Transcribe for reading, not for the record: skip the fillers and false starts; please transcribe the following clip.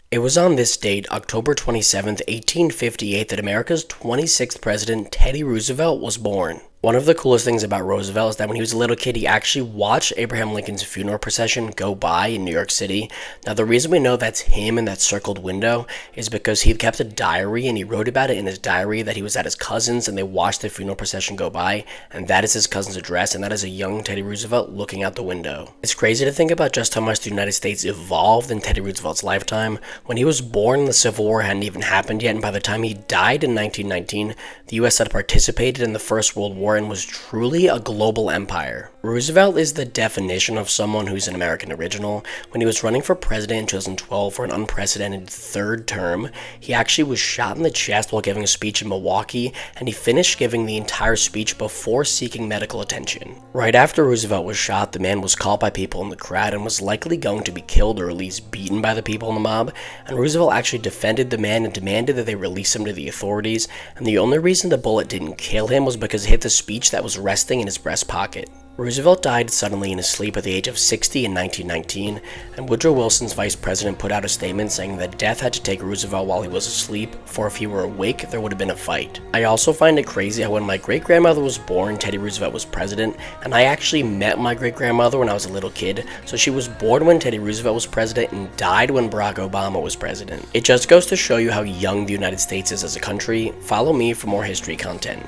It was on this date, October 27th, 1858, that America's 26th president, Teddy Roosevelt, was born. One of the coolest things about Roosevelt is that when he was a little kid, he actually watched Abraham Lincoln's funeral procession go by in New York City. Now, the reason we know that's him in that circled window is because he kept a diary and he wrote about it in his diary that he was at his cousin's and they watched the funeral procession go by, and that is his cousin's address, and that is a young Teddy Roosevelt looking out the window. It's crazy to think about just how much the United States evolved in Teddy Roosevelt's lifetime. When he was born, the Civil War hadn't even happened yet, and by the time he died in 1919, the US had participated in the First World War and was truly a global empire. Roosevelt is the definition of someone who's an American original. When he was running for president in 2012 for an unprecedented third term, he actually was shot in the chest while giving a speech in Milwaukee, and he finished giving the entire speech before seeking medical attention. Right after Roosevelt was shot, the man was caught by people in the crowd and was likely going to be killed or at least beaten by the people in the mob, and Roosevelt actually defended the man and demanded that they release him to the authorities, and the only reason the bullet didn't kill him was because it hit the speech that was resting in his breast pocket. Roosevelt died suddenly in his sleep at the age of 60 in 1919, and Woodrow Wilson's vice president put out a statement saying that death had to take Roosevelt while he was asleep, for if he were awake, there would have been a fight. I also find it crazy how when my great-grandmother was born, Teddy Roosevelt was president, and I actually met my great-grandmother when I was a little kid, so she was born when Teddy Roosevelt was president and died when Barack Obama was president. It just goes to show you how young the United States is as a country. Follow me for more history content.